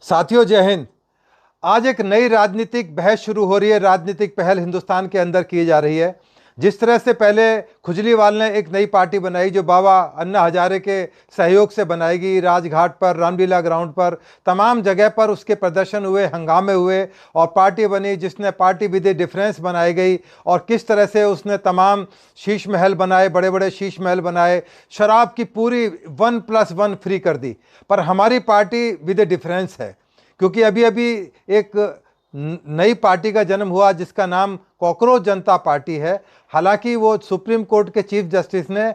साथियों, जय हिंद। आज एक नई राजनीतिक बहस शुरू हो रही है। राजनीतिक पहल हिंदुस्तान के अंदर की जा रही है। जिस तरह से पहले खुजलीवाल ने एक नई पार्टी बनाई जो बाबा अन्ना हजारे के सहयोग से बनाएगी, राजघाट पर, रामलीला ग्राउंड पर, तमाम जगह पर उसके प्रदर्शन हुए, हंगामे हुए और पार्टी बनी जिसने पार्टी विद ए डिफरेंस बनाई गई। और किस तरह से उसने तमाम शीश महल बनाए, बड़े बड़े शीश महल बनाए, शराब की पूरी 1+1 फ्री कर दी। पर हमारी पार्टी विद ए डिफरेंस है, क्योंकि अभी अभी एक नई पार्टी का जन्म हुआ जिसका नाम कॉकरोच जनता पार्टी है। हालांकि वो सुप्रीम कोर्ट के चीफ जस्टिस ने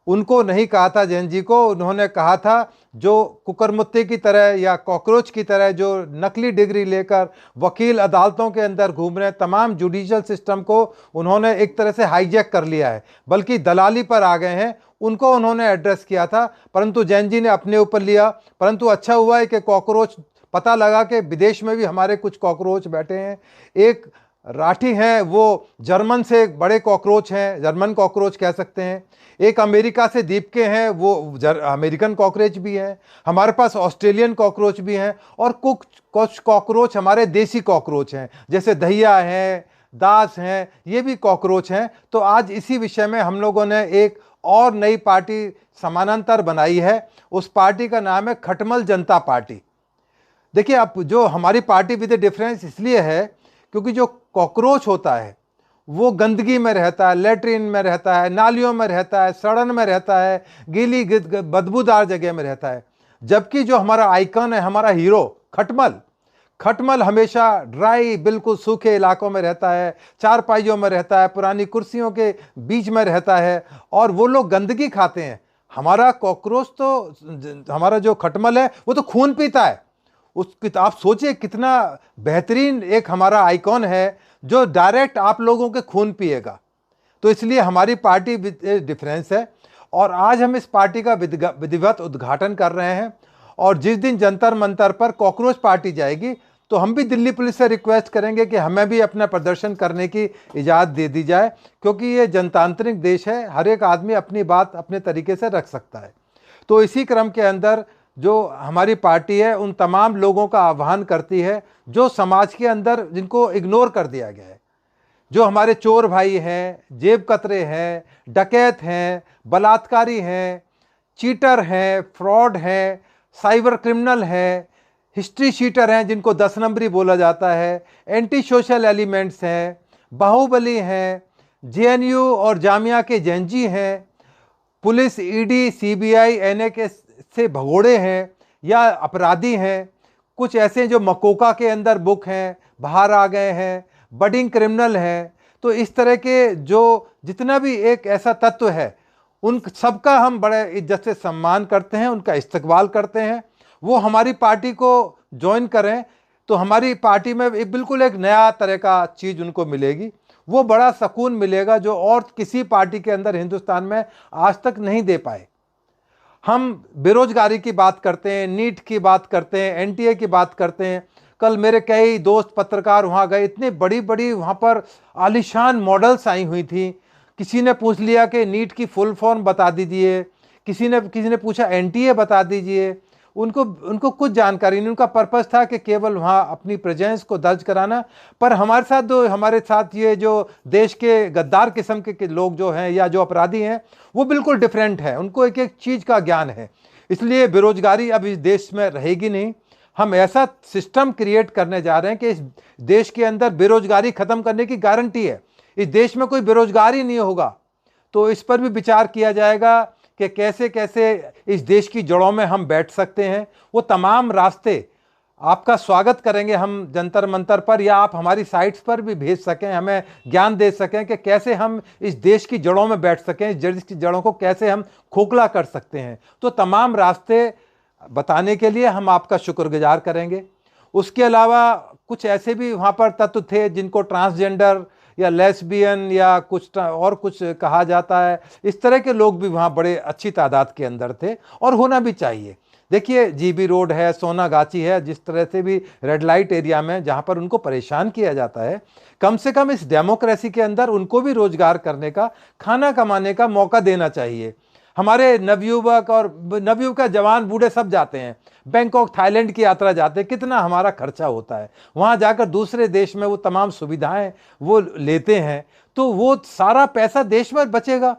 उनको नहीं कहा था, जैन जी को, उन्होंने कहा था जो कुकरमुत्ते की तरह या कॉकरोच की तरह जो नकली डिग्री लेकर वकील अदालतों के अंदर घूम रहे हैं, तमाम जुडिशियल सिस्टम को उन्होंने एक तरह से हाईजैक कर लिया है, बल्कि दलाली पर आ गए हैं, उनको उन्होंने एड्रेस किया था। परंतु जैन जी ने अपने ऊपर लिया। परंतु अच्छा हुआ है कि कॉकरोच, पता लगा कि विदेश में भी हमारे कुछ कॉकरोच बैठे हैं। एक राठी हैं, वो जर्मन से एक बड़े कॉकरोच हैं, जर्मन कॉकरोच कह सकते हैं। एक अमेरिका से द्वीप के हैं, वो अमेरिकन कॉकरोच भी हैं। हमारे पास ऑस्ट्रेलियन कॉकरोच भी हैं और कुछ कॉकरोच हमारे देसी कॉकरोच हैं, जैसे दहिया हैं, दास हैं, ये भी कॉकरोच हैं। तो आज इसी विषय में हम लोगों ने एक और नई पार्टी समानांतर बनाई है। उस पार्टी का नाम है खटमल जनता पार्टी। देखिए, अब जो हमारी पार्टी विद डिफरेंस इसलिए है क्योंकि जो कॉकरोच होता है वो गंदगी में रहता है, लेटरिन में रहता है, नालियों में रहता है, सड़न में रहता है, गीली बदबूदार जगह में रहता है। जबकि जो हमारा आइकन है, हमारा हीरो खटमल, खटमल हमेशा ड्राई, बिल्कुल सूखे इलाकों में रहता है, चारपाइयों में रहता है, पुरानी कुर्सियों के बीच में रहता है और वो लोग गंदगी खाते हैं। हमारा कॉकरोच तो, हमारा जो खटमल है वो तो खून पीता है। उसकी आप सोचिए कितना बेहतरीन एक हमारा आइकॉन है जो डायरेक्ट आप लोगों के खून पिएगा। तो इसलिए हमारी पार्टी डिफरेंस है और आज हम इस पार्टी का विधिवत उद्घाटन कर रहे हैं। और जिस दिन जंतर मंतर पर कॉकरोच पार्टी जाएगी तो हम भी दिल्ली पुलिस से रिक्वेस्ट करेंगे कि हमें भी अपना प्रदर्शन करने की इजाज़त दे दी जाए, क्योंकि ये जनतांत्रिक देश है, हर एक आदमी अपनी बात अपने तरीके से रख सकता है। तो इसी क्रम के अंदर जो हमारी पार्टी है उन तमाम लोगों का आह्वान करती है जो समाज के अंदर जिनको इग्नोर कर दिया गया है, जो हमारे चोर भाई हैं, जेब कतरे हैं, डकैत हैं, बलात्कारी हैं, चीटर हैं, फ्रॉड हैं, साइबर क्रिमिनल हैं, हिस्ट्री शीटर हैं जिनको 10 नंबरी बोला जाता है, एंटी सोशल एलिमेंट्स हैं, बाहुबली हैं, जेएनयू और जामिया के जैनजी हैं, पुलिस, ईडी, सीबीआई, एनआईए से भगोड़े हैं या अपराधी हैं, कुछ ऐसे जो मकोका के अंदर बुक हैं, बाहर आ गए हैं, बडिंग क्रिमिनल हैं। तो इस तरह के जो जितना भी एक ऐसा तत्व है उन सबका हम बड़े इज्जत से सम्मान करते हैं, उनका इस्तकबाल करते हैं। वो हमारी पार्टी को ज्वाइन करें तो हमारी पार्टी में बिल्कुल एक नया तरह का चीज़ उनको मिलेगी, वो बड़ा सुकून मिलेगा जो और किसी पार्टी के अंदर हिंदुस्तान में आज तक नहीं दे पाए। हम बेरोजगारी की बात करते हैं, नीट की बात करते हैं, एनटीए की बात करते हैं। कल मेरे कई दोस्त पत्रकार वहाँ गए, इतनी बड़ी बड़ी वहाँ पर आलीशान मॉडल्स आई हुई थी। किसी ने पूछ लिया कि नीट की फुल फॉर्म बता दीजिए, किसी ने पूछा एनटीए बता दीजिए। उनको कुछ जानकारी नहीं, उनका पर्पस था कि केवल वहाँ अपनी प्रेजेंस को दर्ज कराना। पर हमारे साथ ये जो देश के गद्दार किस्म के लोग जो हैं या जो अपराधी हैं वो बिल्कुल डिफरेंट है, उनको एक एक चीज़ का ज्ञान है। इसलिए बेरोजगारी अब इस देश में रहेगी नहीं। हम ऐसा सिस्टम क्रिएट करने जा रहे हैं कि इस देश के अंदर बेरोजगारी ख़त्म करने की गारंटी है। इस देश में कोई बेरोजगार ही नहीं होगा। तो इस पर भी विचार किया जाएगा कि कैसे कैसे इस देश की जड़ों में हम बैठ सकते हैं। वो तमाम रास्ते आपका स्वागत करेंगे हम जंतर मंतर पर, या आप हमारी साइट्स पर भी भेज सकें, हमें ज्ञान दे सकें कि कैसे हम इस देश की जड़ों में बैठ सकें, इस देश की जड़ों को कैसे हम खोखला कर सकते हैं। तो तमाम रास्ते बताने के लिए हम आपका शुक्रगुजार करेंगे। उसके अलावा कुछ ऐसे भी वहाँ पर तत्व थे जिनको ट्रांसजेंडर या लेस्बियन या कुछ कहा जाता है, इस तरह के लोग भी वहाँ बड़े अच्छी तादाद के अंदर थे और होना भी चाहिए। देखिए, जीबी रोड है, सोनागाची है, जिस तरह से भी रेड लाइट एरिया में जहाँ पर उनको परेशान किया जाता है, कम से कम इस डेमोक्रेसी के अंदर उनको भी रोजगार करने का, खाना कमाने का मौका देना चाहिए। हमारे नवयुवक और नवयुवक जवान बूढ़े सब जाते हैं, बैंकॉक थाईलैंड की यात्रा जाते हैं, कितना हमारा खर्चा होता है, वहाँ जाकर दूसरे देश में वो तमाम सुविधाएं वो लेते हैं, तो वो सारा पैसा देश में बचेगा,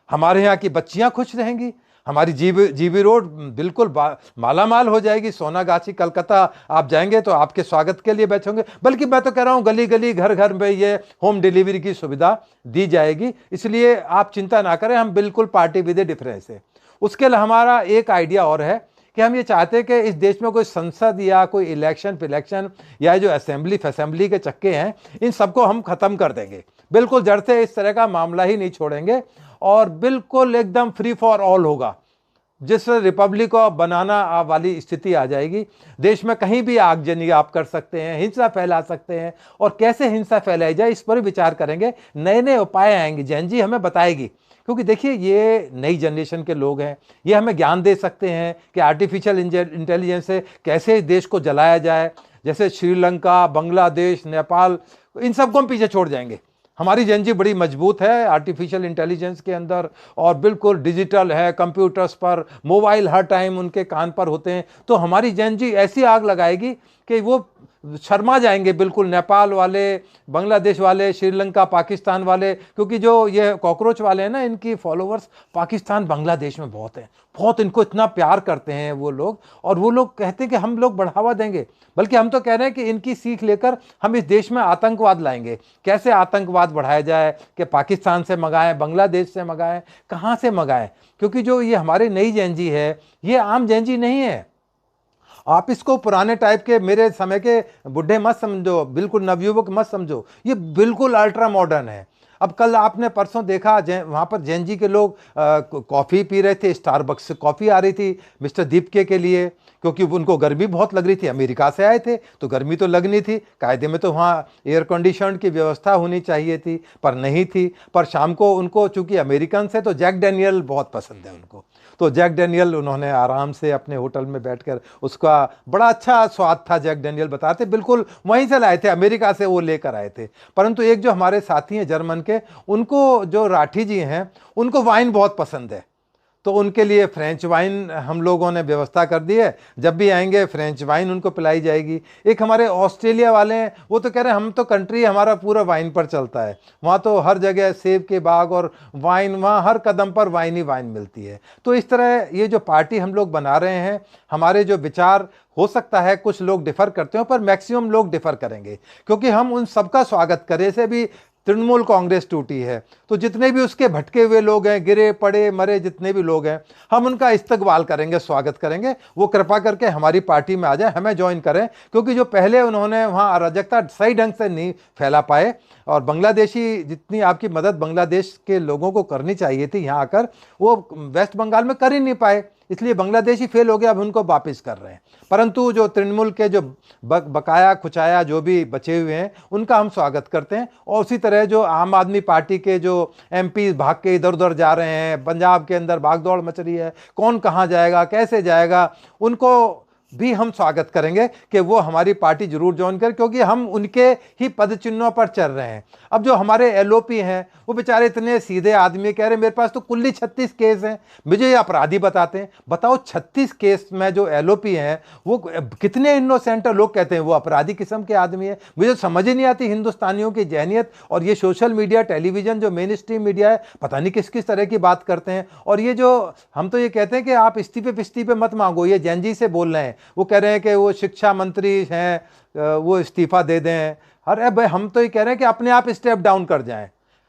हमारे यहाँ की बच्चियाँ खुश रहेंगी, हमारी जीबी रोड बिल्कुल माला माल हो जाएगी। सोनागाछी कलकत्ता आप जाएंगे तो आपके स्वागत के लिए बैठे होंगे, बल्कि मैं तो कह रहा हूँ गली गली घर घर में ये होम डिलीवरी की सुविधा दी जाएगी। इसलिए आप चिंता ना करें, हम बिल्कुल पार्टी विद ए डिफरेंस है। उसके लिए हमारा एक आइडिया और है कि हम ये चाहते हैं कि इस देश में कोई संसद या कोई इलेक्शन या जो असेंबली के चक्के हैं, इन सबको हम खत्म कर देंगे, बिल्कुल जड़ से इस तरह का मामला ही नहीं छोड़ेंगे और बिल्कुल एकदम फ्री फॉर ऑल होगा, जिससे रिपब्लिक को बनाना वाली स्थिति आ जाएगी। देश में कहीं भी आगजनी आप कर सकते हैं, हिंसा फैला सकते हैं, और कैसे हिंसा फैलाई जाए इस पर विचार करेंगे। नए नए उपाय आएंगे, जैन जी हमें बताएगी, क्योंकि देखिए ये नई जनरेशन के लोग हैं, ये हमें ज्ञान दे सकते हैं कि आर्टिफिशियल इंटेलिजेंस से कैसे देश को जलाया जाए। जैसे श्रीलंका, बांग्लादेश, नेपाल, इन सबको हम पीछे छोड़ जाएंगे। हमारी जैन जी बड़ी मजबूत है आर्टिफिशियल इंटेलिजेंस के अंदर, और बिल्कुल डिजिटल है, कंप्यूटर्स पर, मोबाइल हर टाइम उनके कान पर होते हैं, तो हमारी जैन जी ऐसी आग लगाएगी कि वो शर्मा जाएंगे बिल्कुल, नेपाल वाले, बांग्लादेश वाले, श्रीलंका, पाकिस्तान वाले, क्योंकि जो ये कॉकरोच वाले हैं ना, इनकी फॉलोअर्स पाकिस्तान बांग्लादेश में बहुत हैं, बहुत इनको इतना प्यार करते हैं वो लोग, और वो लोग कहते हैं कि हम लोग बढ़ावा देंगे, बल्कि हम तो कह रहे हैं कि इनकी सीख लेकर हम इस देश में आतंकवाद लाएंगे। कैसे आतंकवाद बढ़ाया जाए, कि पाकिस्तान से मंगाएं, बांग्लादेश से मंगाएं, कहाँ से मंगाएं, क्योंकि जो ये हमारे नई जैन जी है, ये आम जैन जी नहीं है। आप इसको पुराने टाइप के मेरे समय के बुढ़े मत समझो, बिल्कुल नवयुवक मत समझो, ये बिल्कुल अल्ट्रा मॉडर्न है। अब कल आपने परसों देखा वहाँ पर जैन जी के लोग कॉफ़ी पी रहे थे, स्टारबक्स से कॉफ़ी आ रही थी मिस्टर दीपके के लिए, क्योंकि उनको गर्मी बहुत लग रही थी, अमेरिका से आए थे तो गर्मी तो लगनी थी, कायदे में तो वहाँ एयर कंडीशन की व्यवस्था होनी चाहिए थी, पर नहीं थी। पर शाम को उनको, चूंकि अमेरिकन से, तो जैक डैनियल बहुत पसंद है उनको, तो जैक डैनियल उन्होंने आराम से अपने होटल में बैठकर, उसका बड़ा अच्छा स्वाद था, जैक डैनियल बताते, बिल्कुल वहीं से लाए थे, अमेरिका से वो लेकर आए थे। परंतु एक जो हमारे साथी हैं जर्मन के, उनको, जो राठी जी हैं, उनको वाइन बहुत पसंद है, तो उनके लिए फ्रेंच वाइन हम लोगों ने व्यवस्था कर दी है, जब भी आएंगे फ्रेंच वाइन उनको पिलाई जाएगी। एक हमारे ऑस्ट्रेलिया वाले हैं, वो तो कह रहे हैं हम तो कंट्री हमारा पूरा वाइन पर चलता है, वहाँ तो हर जगह सेब के बाग और वाइन, वहाँ हर कदम पर वाइन ही वाइन मिलती है। तो इस तरह ये जो पार्टी हम लोग बना रहे हैं, हमारे जो विचार, हो सकता है कुछ लोग डिफर करते हो, पर मैक्सिमम लोग डिफर करेंगे, क्योंकि हम उन सबका स्वागत करें। से भी तृणमूल कांग्रेस टूटी है, तो जितने भी उसके भटके हुए लोग हैं, गिरे पड़े मरे जितने भी लोग हैं, हम उनका इस्तकबाल करेंगे, स्वागत करेंगे। वो कृपा करके हमारी पार्टी में आ जाए, हमें ज्वाइन करें, क्योंकि जो पहले उन्होंने वहाँ अराजकता सही ढंग से नहीं फैला पाए, और बांग्लादेशी, जितनी आपकी मदद बांग्लादेश के लोगों को करनी चाहिए थी यहाँ आकर, वो वेस्ट बंगाल में कर ही नहीं पाए, इसलिए बांग्लादेशी फेल हो गया, अब उनको वापस कर रहे हैं। परंतु जो तृणमूल के जो बकाया खुचाया जो भी बचे हुए हैं, उनका हम स्वागत करते हैं। और उसी तरह जो आम आदमी पार्टी के जो एमपी भाग के इधर उधर जा रहे हैं, पंजाब के अंदर भागदौड़ मच रही है, कौन कहाँ जाएगा, कैसे जाएगा, उनको भी हम स्वागत करेंगे कि वो हमारी पार्टी जरूर ज्वाइन करें, क्योंकि हम उनके ही पद चिन्हों पर चल रहे हैं। अब जो हमारे एलओपी हैं, वो बेचारे इतने सीधे आदमी, कह रहे मेरे पास तो कुल ही 36 केस हैं, मुझे ये अपराधी बताते हैं। बताओ 36 केस में जो एलओपी हैं वो कितने इनोसेंट लोग कहते हैं वो अपराधी किस्म के आदमी है। मुझे समझ ही नहीं आती हिंदुस्तानियों की जहनियत, और ये सोशल मीडिया, टेलीविजन, जो मेन स्ट्रीम मीडिया है, पता नहीं किस किस तरह की बात करते हैं। और ये जो हम तो ये कहते हैं कि आप इस्तीफे मत मांगो, ये जैन जी से बोल रहे हैं, वो कह रहे हैं कि वो शिक्षा मंत्री हैं, वो इस्तीफा दे दें। अरे भाई, हम तो ये कह रहे हैं कि अपने आप स्टेप डाउन कर जाएं,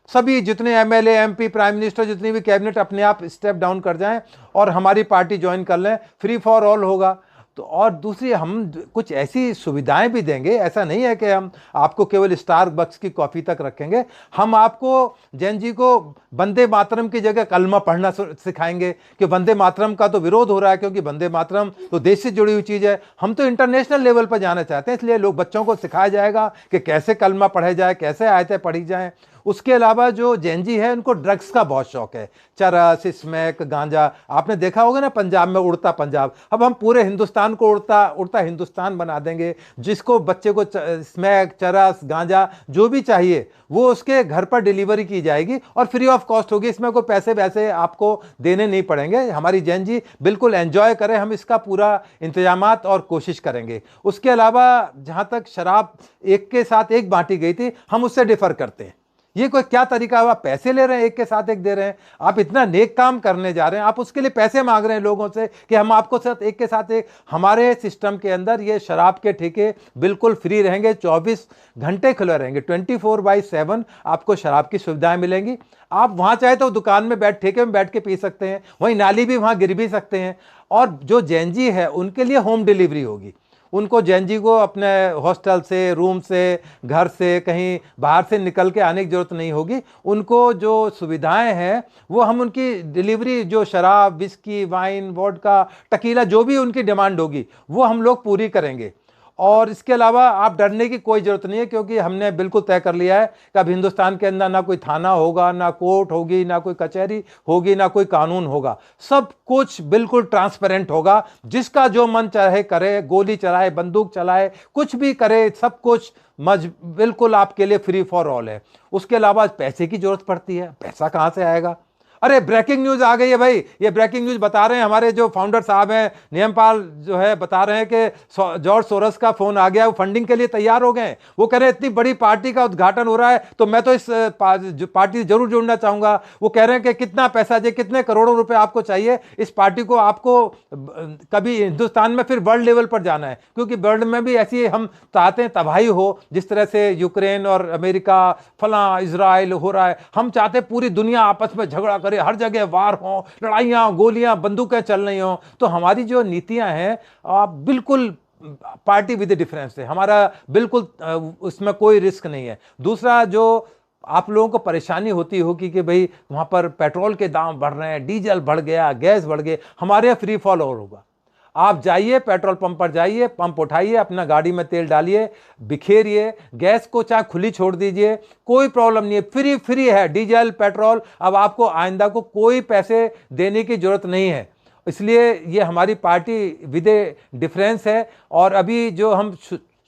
सभी जितने एमएलए, एमपी, प्राइम मिनिस्टर, जितनी भी कैबिनेट अपने आप स्टेप डाउन कर जाएं और हमारी पार्टी ज्वाइन कर लें, फ्री फॉर ऑल होगा। तो और दूसरी, हम कुछ ऐसी सुविधाएं भी देंगे, ऐसा नहीं है कि हम आपको केवल स्टारबक्स की कॉफ़ी तक रखेंगे। हम आपको, जैन जी को, वंदे मातरम की जगह कलमा पढ़ना सिखाएंगे, कि वंदे मातरम का तो विरोध हो रहा है, क्योंकि वंदे मातरम तो देश से जुड़ी हुई चीज़ है, हम तो इंटरनेशनल लेवल पर जाना चाहते हैं, इसलिए लोग, बच्चों को सिखाया जाएगा कि कैसे कलमा पढ़े जाए, कैसे आयतें पढ़ी जाएँ। उसके अलावा जो जेनजी है उनको ड्रग्स का बहुत शौक है, चरस, स्मैक, गांजा। आपने देखा होगा ना पंजाब में उड़ता पंजाब। अब हम पूरे हिंदुस्तान को उड़ता उड़ता हिंदुस्तान बना देंगे। जिसको बच्चे को स्मैक, चरस, गांजा जो भी चाहिए वो उसके घर पर डिलीवरी की जाएगी और फ्री ऑफ कॉस्ट होगी। इसमें कोई पैसे वैसे आपको देने नहीं पड़ेंगे। हमारी जेनजी बिल्कुल एंजॉय करें, हम इसका पूरा इंतजामात और कोशिश करेंगे। उसके अलावा जहां तक शराब एक के साथ एक बांटी गई थी, हम उससे डिफर करते हैं। ये कोई क्या तरीका है? आप पैसे ले रहे हैं, एक के साथ एक दे रहे हैं। आप इतना नेक काम करने जा रहे हैं, आप उसके लिए पैसे मांग रहे हैं लोगों से कि हम आपको साथ एक के साथ एक। हमारे सिस्टम के अंदर ये शराब के ठेके बिल्कुल फ्री रहेंगे, 24 घंटे खुले रहेंगे, 24/7 आपको शराब की सुविधाएं मिलेंगी। आप वहां चाहे तो दुकान में बैठ, ठेके में बैठ के पी सकते हैं, वहीं नाली भी वहां गिर भी सकते हैं। और जो जेनजी है उनके लिए होम डिलीवरी होगी। उनको जेनजी को अपने हॉस्टल से, रूम से, घर से, कहीं बाहर से निकल के आने की जरूरत नहीं होगी। उनको जो सुविधाएं हैं वो हम उनकी डिलीवरी, जो शराब, विस्की, वाइन, वोडका, टकीला, जो भी उनकी डिमांड होगी वो हम लोग पूरी करेंगे। और इसके अलावा आप डरने की कोई ज़रूरत नहीं है, क्योंकि हमने बिल्कुल तय कर लिया है कि अब हिंदुस्तान के अंदर ना कोई थाना होगा, ना कोर्ट होगी, ना कोई कचहरी होगी, ना कोई कानून होगा। सब कुछ बिल्कुल ट्रांसपेरेंट होगा। जिसका जो मन चाहे करे, गोली चलाए, बंदूक चलाए, कुछ भी करे, सब कुछ बिल्कुल आपके लिए फ्री फॉर ऑल है। उसके अलावा पैसे की जरूरत पड़ती है, पैसा कहाँ से आएगा? अरे ब्रेकिंग न्यूज आ गई है भाई। ये ब्रेकिंग न्यूज बता रहे हैं हमारे जो फाउंडर साहब हैं, नियमपाल जो है, बता रहे हैं कि जॉर्ज सोरोस का फोन आ गया, वो फंडिंग के लिए तैयार हो गए। वो कह रहे हैं इतनी बड़ी पार्टी का उद्घाटन हो रहा है तो मैं तो इस पार्टी जरूर जुड़ना चाहूंगा। वो कह रहे हैं कि कितना पैसा चाहिए, कितने करोड़ों रुपए आपको चाहिए इस पार्टी को, आपको कभी हिंदुस्तान में फिर वर्ल्ड लेवल पर जाना है, क्योंकि वर्ल्ड में भी ऐसी हम चाहते हैं तबाही हो, जिस तरह से यूक्रेन और अमेरिका, फला, इजराइल हो रहा है। हम चाहते हैं पूरी दुनिया आपस में झगड़ा करे, हर जगह वार हो, लड़ाइयां, गोलियां, बंदूकें चल रही हो। तो हमारी जो नीतियां हैं, आप बिल्कुल पार्टी विद डिफरेंस है हमारा, बिल्कुल उसमें कोई रिस्क नहीं है। दूसरा, जो आप लोगों को परेशानी होती होगी कि भाई वहां पर पेट्रोल के दाम बढ़ रहे हैं, डीजल बढ़ गया, गैस बढ़ गया, हमारे यहाँ फ्री फॉल और होगा। आप जाइए पेट्रोल पंप पर, जाइए, पंप उठाइए, अपना गाड़ी में तेल डालिए, बिखेरिए, गैस को चाहे खुली छोड़ दीजिए, कोई प्रॉब्लम नहीं है। फ्री फ्री है डीजल, पेट्रोल। अब आपको आइंदा को कोई पैसे देने की जरूरत नहीं है। इसलिए ये हमारी पार्टी विद डिफरेंस है। और अभी जो हम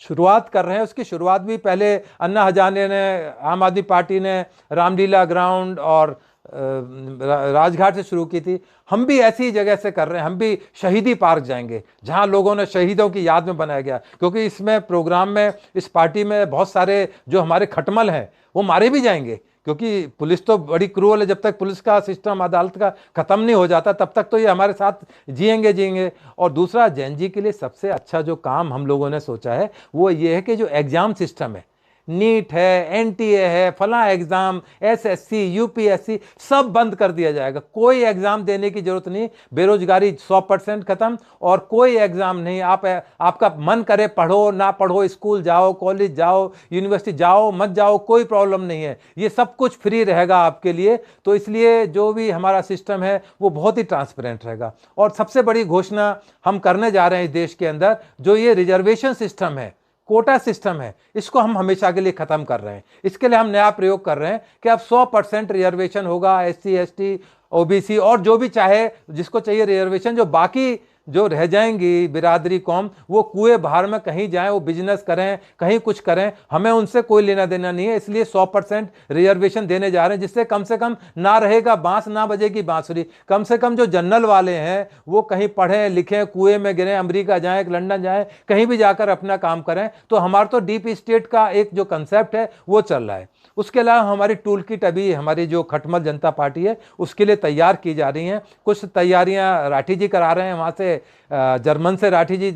शुरुआत कर रहे हैं, उसकी शुरुआत भी पहले अन्ना हजारे ने, आम आदमी पार्टी ने रामलीला ग्राउंड और राजघाट से शुरू की थी। हम भी ऐसी जगह से कर रहे हैं। हम भी शहीदी पार्क जाएंगे, जहां लोगों ने शहीदों की याद में बनाया गया, क्योंकि इसमें प्रोग्राम में, इस पार्टी में बहुत सारे जो हमारे खटमल हैं वो मारे भी जाएंगे, क्योंकि पुलिस तो बड़ी क्रूअल है। जब तक पुलिस का सिस्टम, अदालत का खत्म नहीं हो जाता, तब तक तो ये हमारे साथ जिएंगे। और दूसरा, जेनजी के लिए सबसे अच्छा जो काम हम लोगों ने सोचा है वो ये है कि जो एग्जाम सिस्टम है, नीट है, एनटीए है, फला एग्जाम, एसएससी, यूपीएससी, सब बंद कर दिया जाएगा। कोई एग्जाम देने की जरूरत नहीं। बेरोजगारी 100% खत्म, और कोई एग्जाम नहीं। आपका मन करे पढ़ो, ना पढ़ो, स्कूल जाओ, कॉलेज जाओ, यूनिवर्सिटी जाओ, मत जाओ, कोई प्रॉब्लम नहीं है। ये सब कुछ फ्री रहेगा आपके लिए। तो इसलिए जो भी हमारा सिस्टम है वो बहुत ही ट्रांसपेरेंट रहेगा। और सबसे बड़ी घोषणा हम करने जा रहे हैं इस देश के अंदर, जो ये रिजर्वेशन सिस्टम है, कोटा सिस्टम है, इसको हम हमेशा के लिए खत्म कर रहे हैं। इसके लिए हम नया प्रयोग कर रहे हैं कि अब 100% रिजर्वेशन होगा। एससी, एसटी, ओबीसी और जो भी चाहे, जिसको चाहिए रिजर्वेशन, जो बाकी जो रह जाएंगी बिरादरी कौम, वो कुएं बाहर में कहीं जाएं, वो बिजनेस करें, कहीं कुछ करें, हमें उनसे कोई लेना देना नहीं है। इसलिए 100% रिजर्वेशन देने जा रहे हैं, जिससे कम से कम ना रहेगा बांस, ना बजेगी बांसुरी। कम से कम जो जनरल वाले हैं वो कहीं पढ़ें लिखें, कुएं में गिरें, अमेरिका जाएं, लंदन जाएं, कहीं भी जाकर अपना काम करें। तो हमारा तो डीप स्टेट का एक जो कंसेप्ट है वो चल रहा है। उसके अलावा हमारी टूल किट अभी हमारी जो खटमल जनता पार्टी है उसके लिए तैयार की जा रही हैं। कुछ तैयारियां राठी जी करा रहे हैं, वहाँ से जर्मन से राठी जी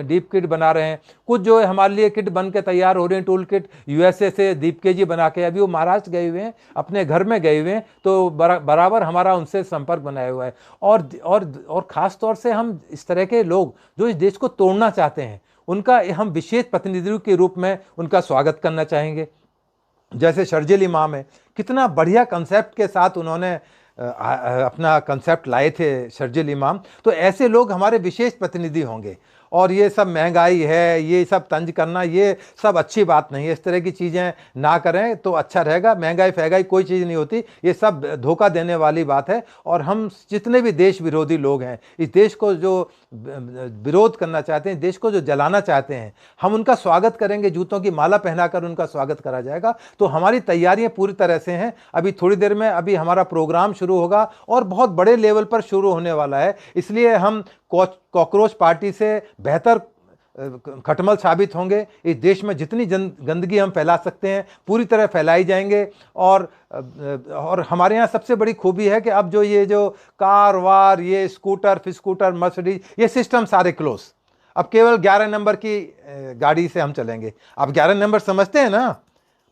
डीप किट बना रहे हैं। कुछ जो है हमारे लिए किट बन के तैयार हो रही हैं, टूल किट यूएसए से दीपके जी बना के, अभी वो महाराष्ट्र गए हुए हैं, अपने घर में गए हुए हैं, तो बराबर हमारा उनसे संपर्क बनाया हुआ है। और ख़ास तौर से हम इस तरह के लोग जो इस देश को तोड़ना चाहते हैं, उनका हम विशेष प्रतिनिधियों के रूप में उनका स्वागत करना चाहेंगे। जैसे शर्जील इमाम है, कितना बढ़िया कंसेप्ट के साथ उन्होंने अपना कंसेप्ट लाए थे शर्जील इमाम। तो ऐसे लोग हमारे विशेष प्रतिनिधि होंगे। और ये सब महंगाई है, ये सब तंज करना, ये सब अच्छी बात नहीं है। इस तरह की चीज़ें ना करें तो अच्छा रहेगा। महंगाई फहंगाई कोई चीज़ नहीं होती, ये सब धोखा देने वाली बात है। और हम जितने भी देश विरोधी लोग हैं, इस देश को जो विरोध करना चाहते हैं, देश को जो जलाना चाहते हैं, हम उनका स्वागत करेंगे, जूतों की माला पहनाकर उनका स्वागत करा जाएगा। तो हमारी तैयारियां पूरी तरह से हैं। अभी थोड़ी देर में अभी हमारा प्रोग्राम शुरू होगा और बहुत बड़े लेवल पर शुरू होने वाला है। इसलिए हम कॉकरोच पार्टी से बेहतर खटमल साबित होंगे। इस देश में जितनी गंदगी हम फैला सकते हैं पूरी तरह फैलाई जाएंगे। और हमारे यहाँ सबसे बड़ी खूबी है कि अब ये जो कार वार, ये स्कूटर फिस्कूटर मर्सिडीज, ये सिस्टम सारे क्लोज। अब केवल 11 नंबर की गाड़ी से हम चलेंगे। आप 11 नंबर समझते हैं ना,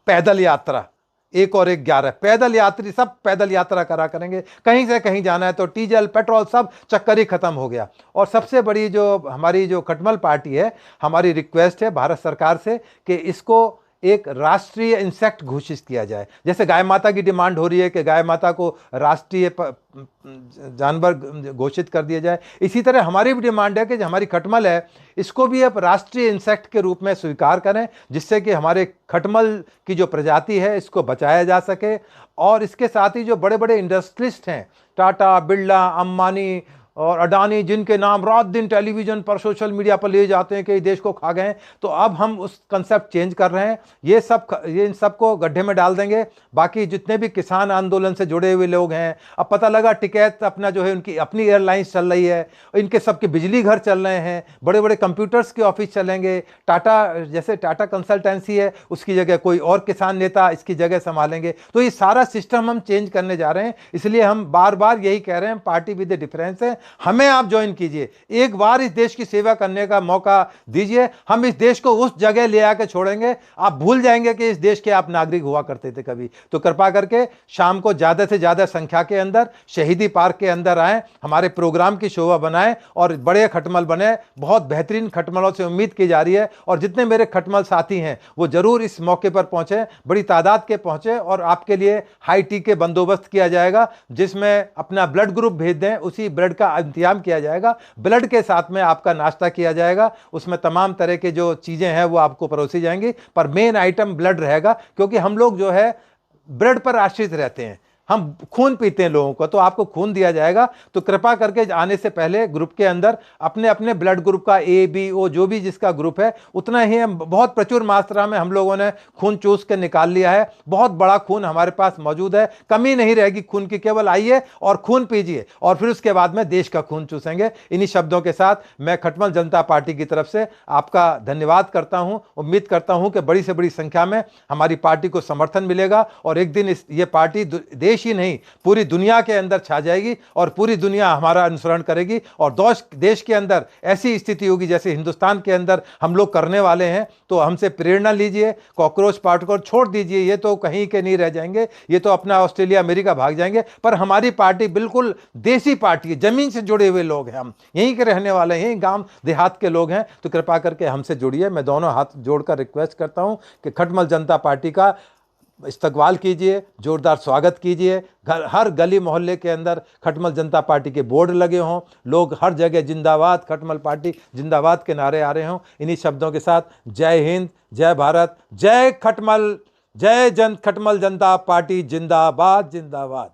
पैदल यात्रा, 1 और 1 11, पैदल यात्री सब पैदल यात्रा करा करेंगे। कहीं से कहीं जाना है तो डीजल पेट्रोल सब चक्कर ही खत्म हो गया। और सबसे बड़ी जो हमारी जो खटमल पार्टी है, हमारी रिक्वेस्ट है भारत सरकार से कि इसको एक राष्ट्रीय इंसेक्ट घोषित किया जाए। जैसे गाय माता की डिमांड हो रही है कि गाय माता को राष्ट्रीय जानवर घोषित कर दिया जाए, इसी तरह हमारी भी डिमांड है कि जो हमारी खटमल है इसको भी अब राष्ट्रीय इंसेक्ट के रूप में स्वीकार करें, जिससे कि हमारे खटमल की जो प्रजाति है इसको बचाया जा सके। और इसके साथ ही जो बड़े बड़े इंडस्ट्रिस्ट हैं, टाटा, बिरला, अंबानी और अडानी, जिनके नाम रात दिन टेलीविज़न पर, सोशल मीडिया पर ले जाते हैं कि देश को खा गए, तो अब हम उस कंसेप्ट चेंज कर रहे हैं। ये इन सबको गड्ढे में डाल देंगे। बाकी जितने भी किसान आंदोलन से जुड़े हुए लोग हैं, अब पता लगा टिकैत अपना जो है उनकी अपनी एयरलाइंस चल रही है, इनके सबके बिजली घर चल रहे हैं, बड़े बड़े कंप्यूटर्स के ऑफिस चलेंगे। टाटा, जैसे टाटा कंसल्टेंसी है, उसकी जगह कोई और किसान नेता इसकी जगह संभालेंगे। तो ये सारा सिस्टम हम चेंज करने जा रहे हैं। इसलिए हम बार बार यही कह रहे हैं, पार्टी विद द डिफरेंस है, हमें आप ज्वाइन कीजिए, एक बार इस देश की सेवा करने का मौका दीजिए। हम इस देश को उस जगह ले आकर छोड़ेंगे, आप भूल जाएंगे कि इस देश के आप नागरिक हुआ करते थे कभी। तो कृपा करके शाम को ज्यादा से ज्यादा संख्या के अंदर शहीदी पार्क के अंदर आए, हमारे प्रोग्राम की शोभा बनाएं और बड़े खटमल बने। बहुत बेहतरीन खटमलों से उम्मीद की जा रही है और जितने मेरे खटमल साथी हैं वो जरूर इस मौके पर पहुंचे, बड़ी तादाद के पहुंचे। और आपके लिए हाई टी के बंदोबस्त किया जाएगा, जिसमें अपना ब्लड ग्रुप भेज दें, उसी ब्लड का इंतजाम किया जाएगा। ब्लड के साथ में आपका नाश्ता किया जाएगा, उसमें तमाम तरह के जो चीजें हैं वो आपको परोसी जाएंगी, पर मेन आइटम ब्लड रहेगा। क्योंकि हम लोग जो है ब्लड पर आश्रित रहते हैं, हम खून पीते हैं लोगों को, तो आपको खून दिया जाएगा। तो कृपा करके आने से पहले ग्रुप के अंदर अपने अपने ब्लड ग्रुप का ए बी ओ जो भी जिसका ग्रुप है उतना ही, बहुत प्रचुर मात्रा में हम लोगों ने खून चूस के निकाल लिया है। बहुत बड़ा खून हमारे पास मौजूद है, कमी नहीं रहेगी खून की। केवल आइए और खून पीजिए और फिर उसके बाद में देश का खून चूसेंगे। इन्हीं शब्दों के साथ मैं खटमल जनता पार्टी की तरफ से आपका धन्यवाद करता हूं। उम्मीद करता हूं कि बड़ी से बड़ी संख्या में हमारी पार्टी को समर्थन मिलेगा और एक दिन ये पार्टी देश ही नहीं पूरी दुनिया के अंदर छा जाएगी और पूरी दुनिया हमारा अनुसरण करेगी। और देश के अंदर ऐसी स्थिति होगी जैसे हिंदुस्तान के अंदर हम लोग करने वाले हैं। तो हमसे प्रेरणा लीजिए, कॉकरोच पार्टी को छोड़ दीजिए, ये तो कहीं के नहीं रह जाएंगे, ये तो अपना ऑस्ट्रेलिया अमेरिका भाग जाएंगे। पर हमारी पार्टी बिल्कुल देसी पार्टी है, जमीन से जुड़े हुए लोग हैं, हम यहीं के रहने वाले हैं, यहीं गांव देहात के लोग हैं। तो कृपा करके हमसे जुड़िए। मैं दोनों हाथ जोड़कर रिक्वेस्ट करता हूं कि खटमल जनता पार्टी का इस्तकबाल कीजिए, जोरदार स्वागत कीजिए। हर गली मोहल्ले के अंदर खटमल जनता पार्टी के बोर्ड लगे हों, लोग हर जगह जिंदाबाद खटमल पार्टी जिंदाबाद के नारे आ रहे हों। इन्हीं शब्दों के साथ जय हिंद, जय भारत, जय खटमल, जय खटमल जनता पार्टी जिंदाबाद जिंदाबाद।